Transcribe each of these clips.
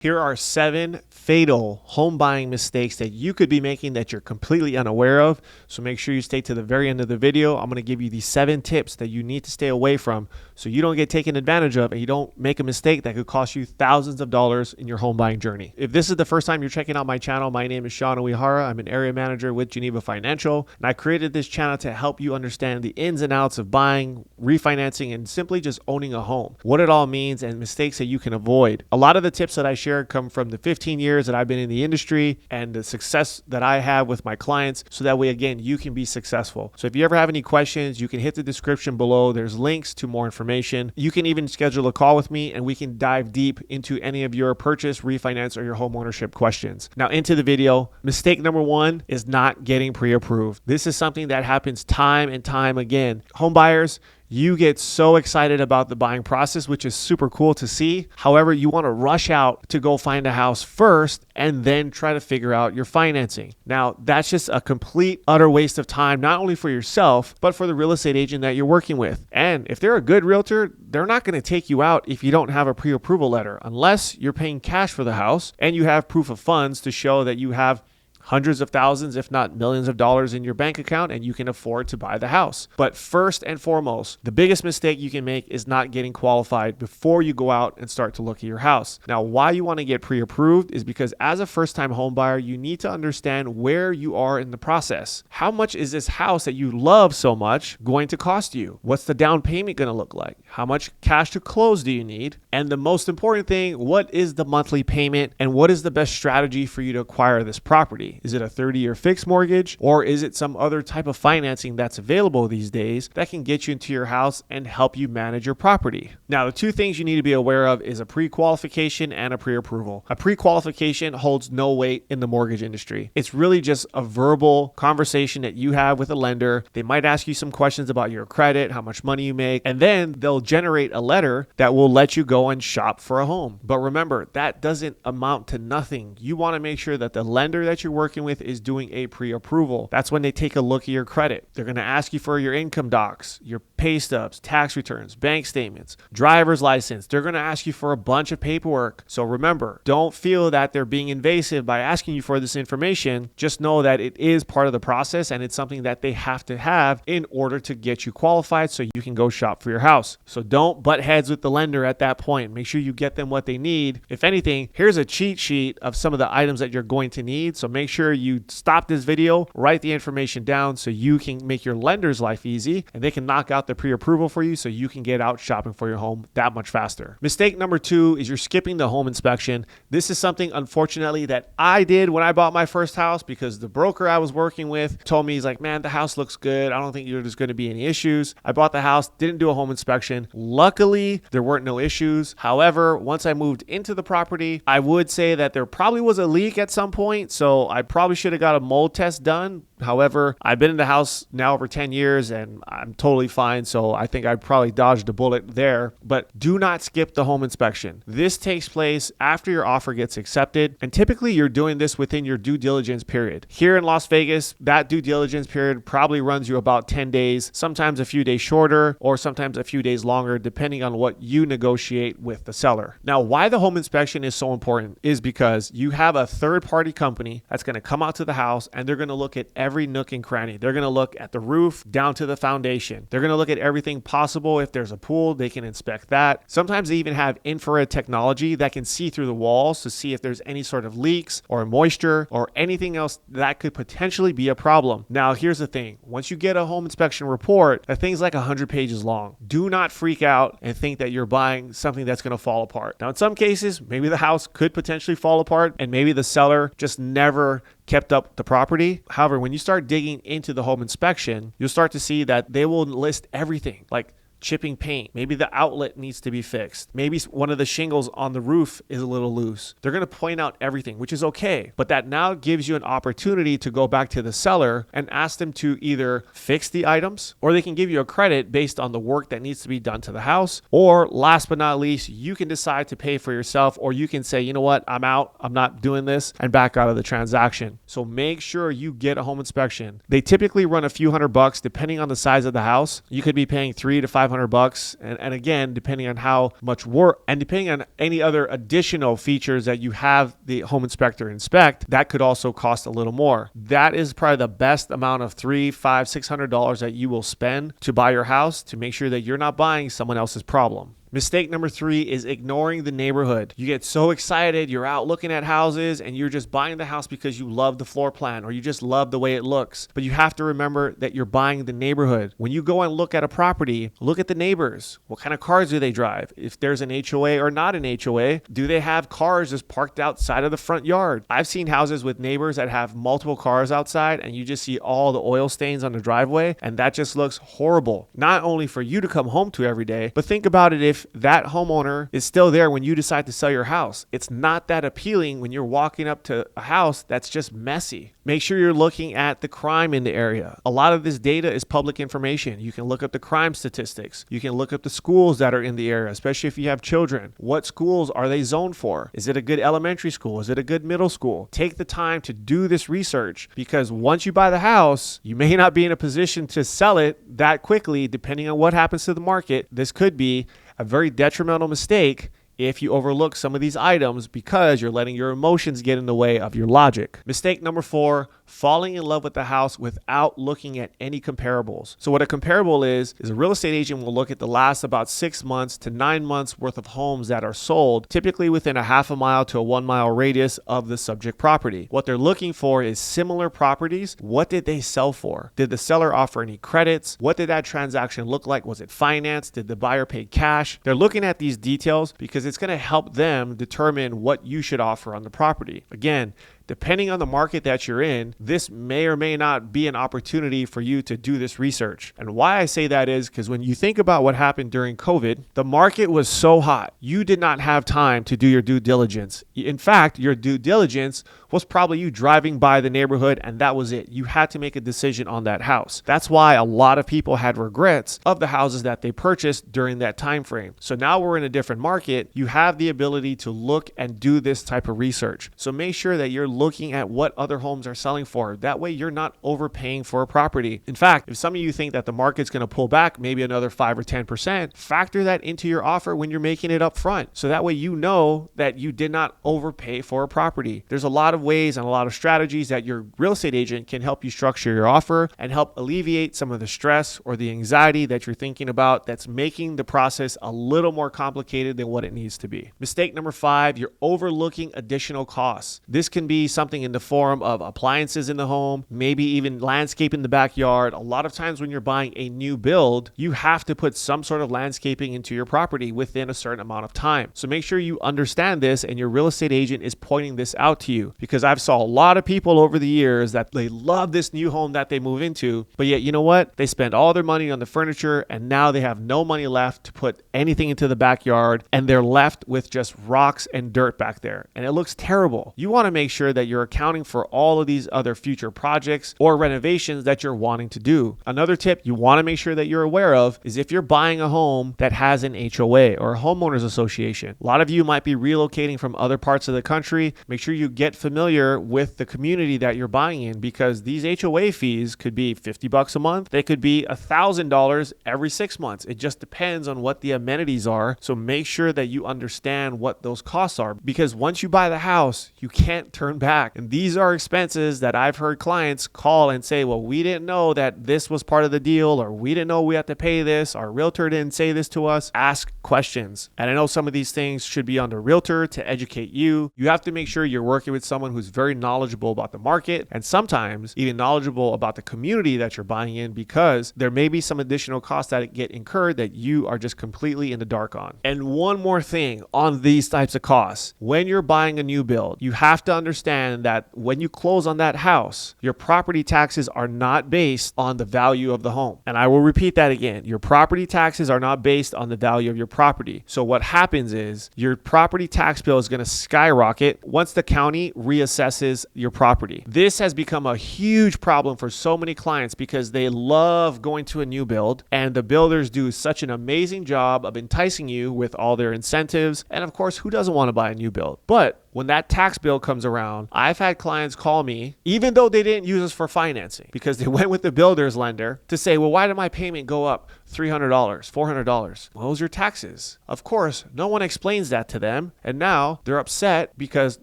Here are 7 fatal home buying mistakes that you could be making that you're completely unaware of. So make sure you stay to the very end of the video. I'm going to give you these 7 tips that you need to stay away from so you don't get taken advantage of and you don't make a mistake that could cost you thousands of dollars in your home buying journey. If this is the first time you're checking out my channel, my name is Seanu Uyehara. I'm an area manager with Geneva Financial, and I created this channel to help you understand the ins and outs of buying, refinancing, and simply just owning a home, what it all means and mistakes that you can avoid. A lot of the tips that I share come from the 15 years that I've been in the industry and the success that I have with my clients, so that way, again, you can be successful. So if you ever have any questions, you can hit the description below. There's links to more information. You can even schedule a call with me and we can dive deep into any of your purchase, refinance, or your home ownership questions. Now into the video. Mistake number 1 is not getting pre-approved. This is something that happens time and time again. Home buyers, you get so excited about the buying process, which is super cool to see. However, you want to rush out to go find a house first and then try to figure out your financing. Now, that's just a complete, utter waste of time, not only for yourself, but for the real estate agent that you're working with. And if they're a good realtor, they're not going to take you out if you don't have a pre-approval letter, unless you're paying cash for the house and you have proof of funds to show that you have hundreds of thousands, if not millions of dollars in your bank account and you can afford to buy the house. But first and foremost, the biggest mistake you can make is not getting qualified before you go out and start to look at your house. Now, why you want to get pre-approved is because as a first-time home buyer, you need to understand where you are in the process. How much is this house that you love so much going to cost you? What's the down payment going to look like? How much cash to close do you need? And the most important thing, what is the monthly payment and what is the best strategy for you to acquire this property? Is it a 30-year fixed mortgage, or is it some other type of financing that's available these days that can get you into your house and help you manage your property? Now, the 2 things you need to be aware of is a pre-qualification and a pre-approval. A pre-qualification holds no weight in the mortgage industry. It's really just a verbal conversation that you have with a lender. They might ask you some questions about your credit, how much money you make, and then they'll generate a letter that will let you go and shop for a home. But remember, that doesn't amount to nothing. You want to make sure that the lender that you're working with is doing a pre-approval. That's when they take a look at your credit. They're going to ask you for your income docs, your pay stubs, tax returns, bank statements, driver's license. They're going to ask you for a bunch of paperwork. So remember, don't feel that they're being invasive by asking you for this information. Just know that it is part of the process and it's something that they have to have in order to get you qualified so you can go shop for your house. So don't butt heads with the lender at that point. Make sure you get them what they need. If anything, here's a cheat sheet of some of the items that you're going to need. So make sure you stop this video, write the information down so you can make your lender's life easy and they can knock out the pre-approval for you so you can get out shopping for your home that much faster. Mistake number 2 is you're skipping the home inspection. This is something, unfortunately, that I did when I bought my first house because the broker I was working with told me, he's like, man, the house looks good. I don't think there's going to be any issues. I bought the house, didn't do a home inspection. Luckily, there weren't no issues. However, once I moved into the property, I would say that there probably was a leak at some point. So I probably should have got a mold test done. However, I've been in the house now over 10 years and I'm totally fine. So I think I probably dodged a bullet there. But do not skip the home inspection. This takes place after your offer gets accepted. And typically you're doing this within your due diligence period. Here in Las Vegas, that due diligence period probably runs you about 10 days, sometimes a few days shorter or sometimes a few days longer, depending on what you negotiate with the seller. Now, why the home inspection is so important is because you have a third-party company that's going to come out to the house and they're going to look at every nook and cranny. They're going to look at the roof down to the foundation. They're going to look at everything possible. If there's a pool, they can inspect that. Sometimes they even have infrared technology that can see through the walls to see if there's any sort of leaks or moisture or anything else that could potentially be a problem. Now, here's the thing. Once you get a home inspection report, that thing's like 100 pages long. Do not freak out and think that you're buying something that's going to fall apart. Now, in some cases, maybe the house could potentially fall apart and maybe the seller just never kept up the property. However, when you start digging into the home inspection, you'll start to see that they will list everything, like chipping paint. Maybe the outlet needs to be fixed. Maybe one of the shingles on the roof is a little loose. They're going to point out everything, which is okay. But that now gives you an opportunity to go back to the seller and ask them to either fix the items, or they can give you a credit based on the work that needs to be done to the house. Or last but not least, you can decide to pay for yourself, or you can say, you know what, I'm out, I'm not doing this, and back out of the transaction. So make sure you get a home inspection. They typically run a few $100 depending on the size of the house. You could be paying $300 to $500. And again, depending on how much work and depending on any other additional features that you have the home inspector inspect, that could also cost a little more. That is probably the best amount of $300, $500, $600 that you will spend to buy your house to make sure that you're not buying someone else's problem. Mistake number 3 is ignoring the neighborhood. You get so excited, you're out looking at houses and you're just buying the house because you love the floor plan or you just love the way it looks. But you have to remember that you're buying the neighborhood. When you go and look at a property, look at the neighbors. What kind of cars do they drive? If there's an HOA or not an HOA, do they have cars just parked outside of the front yard? I've seen houses with neighbors that have multiple cars outside and you just see all the oil stains on the driveway, and that just looks horrible. Not only for you to come home to every day, but think about it if that homeowner is still there when you decide to sell your house. It's not that appealing when you're walking up to a house that's just messy. Make sure you're looking at the crime in the area. A lot of this data is public information. You can look up the crime statistics. You can look up the schools that are in the area, especially if you have children. What schools are they zoned for? Is it a good elementary school? Is it a good middle school? Take the time to do this research, because once you buy the house, you may not be in a position to sell it that quickly. Depending on what happens to the market, this could be a very detrimental mistake if you overlook some of these items because you're letting your emotions get in the way of your logic. Mistake number 4, falling in love with the house without looking at any comparables. So what a comparable is a real estate agent will look at the last about 6 months to 9 months worth of homes that are sold, typically within a half a mile to a 1 mile radius of the subject property. What they're looking for is similar properties. What did they sell for? Did the seller offer any credits? What did that transaction look like? Was it financed? Did the buyer pay cash? They're looking at these details because it's going to help them determine what you should offer on the property. Again, depending on the market that you're in, this may or may not be an opportunity for you to do this research. And why I say that is because when you think about what happened during COVID, the market was so hot. You did not have time to do your due diligence. In fact, your due diligence was probably you driving by the neighborhood and that was it. You had to make a decision on that house. That's why a lot of people had regrets of the houses that they purchased during that time frame. So now we're in a different market. You have the ability to look and do this type of research. So make sure that you're looking at what other homes are selling for. That way you're not overpaying for a property. In fact, if some of you think that the market's going to pull back maybe another 5 or 10%, factor that into your offer when you're making it up front. So that way you know that you did not overpay for a property. There's a lot of ways and a lot of strategies that your real estate agent can help you structure your offer and help alleviate some of the stress or the anxiety that you're thinking about that's making the process a little more complicated than what it needs to be. Mistake number 5, you're overlooking additional costs. This can be something in the form of appliances in the home, maybe even landscape in the backyard. A lot of times when you're buying a new build, you have to put some sort of landscaping into your property within a certain amount of time. So make sure you understand this and your real estate agent is pointing this out to you, because I've saw a lot of people over the years that they love this new home that they move into, but yet you know what? They spend all their money on the furniture and now they have no money left to put anything into the backyard and they're left with just rocks and dirt back there and it looks terrible. You want to make sure that you're accounting for all of these other future projects or renovations that you're wanting to do. Another tip you want to make sure that you're aware of is if you're buying a home that has an HOA or a homeowners association. A lot of you might be relocating from other parts of the country. Make sure you get familiar with the community that you're buying in, because these HOA fees could be $50 a month. They could be $1,000 every 6 months. It just depends on what the amenities are. So make sure that you understand what those costs are, because once you buy the house, you can't turn back. And these are expenses that I've heard clients call and say, well, we didn't know that this was part of the deal, or we didn't know we had to pay this. Our realtor didn't say this to us. Ask questions. And I know some of these things should be on the realtor to educate you. You have to make sure you're working with someone who's very knowledgeable about the market and sometimes even knowledgeable about the community that you're buying in, because there may be some additional costs that get incurred that you are just completely in the dark on. And one more thing on these types of costs. When you're buying a new build, you have to understand that when you close on that house, your property taxes are not based on the value of the home. And I will repeat that again. Your property taxes are not based on the value of your property. So what happens is your property tax bill is going to skyrocket once the county reassesses your property. This has become a huge problem for so many clients because they love going to a new build and the builders do such an amazing job of enticing you with all their incentives. And of course, who doesn't want to buy a new build? But when that tax bill comes around, I've had clients call me, even though they didn't use us for financing, because they went with the builder's lender to say, well, why did my payment go up $300, $400? Well, it was your taxes. Of course, no one explains that to them. And now they're upset because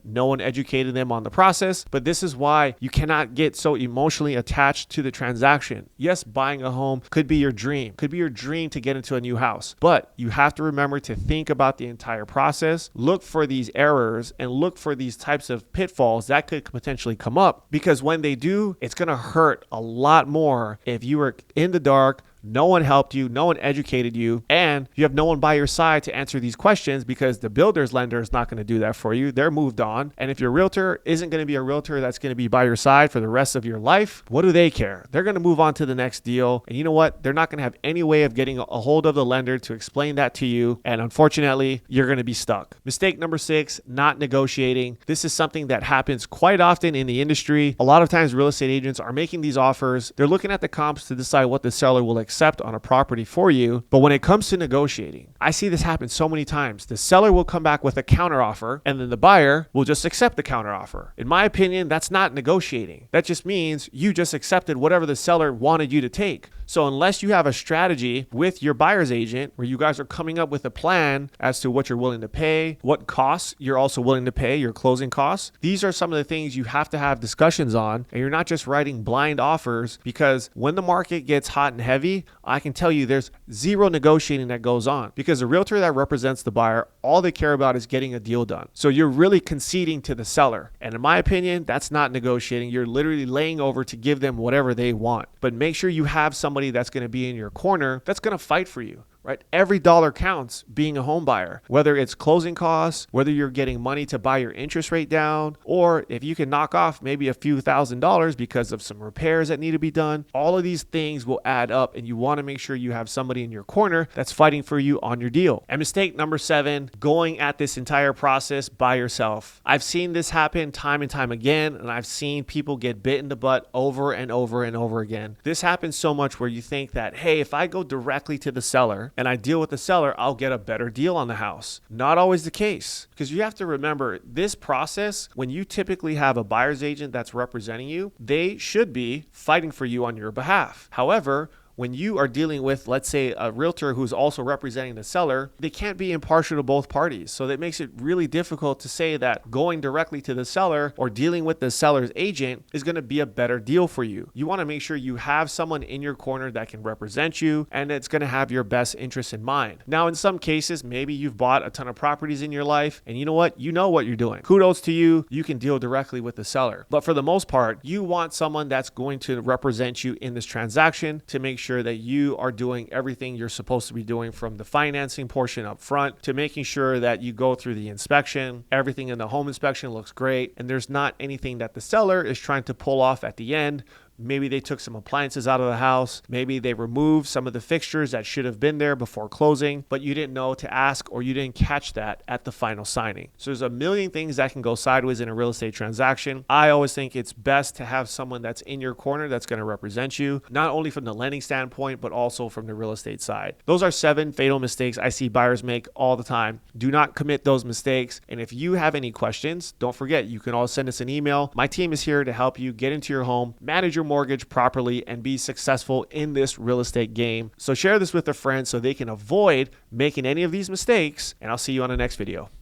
no one educated them on the process. But this is why you cannot get so emotionally attached to the transaction. Yes, buying a home could be your dream, could be your dream to get into a new house. But you have to remember to think about the entire process, look for these errors, and look for these types of pitfalls that could potentially come up, because when they do, it's going to hurt a lot more if you were in the dark. No one helped you, no one educated you, and you have no one by your side to answer these questions because the builder's lender is not going to do that for you. They're moved on. And if your realtor isn't going to be a realtor that's going to be by your side for the rest of your life, what do they care? They're going to move on to the next deal. And you know what? They're not going to have any way of getting a hold of the lender to explain that to you. And unfortunately, you're going to be stuck. Mistake number 6, not negotiating. This is something that happens quite often in the industry. A lot of times real estate agents are making these offers. They're looking at the comps to decide what the seller will accept on a property for you. But when it comes to negotiating, I see this happen so many times. The seller will come back with a counter offer and then the buyer will just accept the counter offer. In my opinion, that's not negotiating. That just means you just accepted whatever the seller wanted you to take. So unless you have a strategy with your buyer's agent where you guys are coming up with a plan as to what you're willing to pay, what costs you're also willing to pay, your closing costs, these are some of the things you have to have discussions on. And you're not just writing blind offers, because when the market gets hot and heavy, I can tell you there's zero negotiating that goes on, because the realtor that represents the buyer, all they care about is getting a deal done. So you're really conceding to the seller. And in my opinion, that's not negotiating. You're literally laying over to give them whatever they want. But make sure you have somebody that's going to be in your corner that's going to fight for you. Right? Every dollar counts being a home buyer, whether it's closing costs, whether you're getting money to buy your interest rate down, or if you can knock off maybe a few $1,000s because of some repairs that need to be done. All of these things will add up, and you want to make sure you have somebody in your corner that's fighting for you on your deal. And mistake number 7, going at this entire process by yourself. I've seen this happen time and time again, and I've seen people get bit in the butt over and over and over again. This happens so much where you think that, hey, if I go directly to the seller and I deal with the seller, I'll get a better deal on the house. Not always the case, because you have to remember this process, when you typically have a buyer's agent that's representing you, they should be fighting for you on your behalf. However, when you are dealing with, let's say, a realtor who's also representing the seller, they can't be impartial to both parties. So that makes it really difficult to say that going directly to the seller or dealing with the seller's agent is going to be a better deal for you. You want to make sure you have someone in your corner that can represent you and it's going to have your best interests in mind. Now, in some cases, maybe you've bought a ton of properties in your life and you know what you're doing. Kudos to you. You can deal directly with the seller. But for the most part, you want someone that's going to represent you in this transaction to make sure that you are doing everything you're supposed to be doing, from the financing portion up front to making sure that you go through the inspection. Everything in the home inspection looks great, and there's not anything that the seller is trying to pull off at the end. Maybe they took some appliances out of the house. Maybe they removed some of the fixtures that should have been there before closing, but you didn't know to ask, or you didn't catch that at the final signing. So there's a million things that can go sideways in a real estate transaction. I always think it's best to have someone that's in your corner that's going to represent you, not only from the lending standpoint, but also from the real estate side. Those are 7 fatal mistakes I see buyers make all the time. Do not commit those mistakes. And if you have any questions, don't forget, you can always send us an email. My team is here to help you get into your home, manage your mortgage properly, and be successful in this real estate game. So share this with a friend so they can avoid making any of these mistakes, and I'll see you on the next video.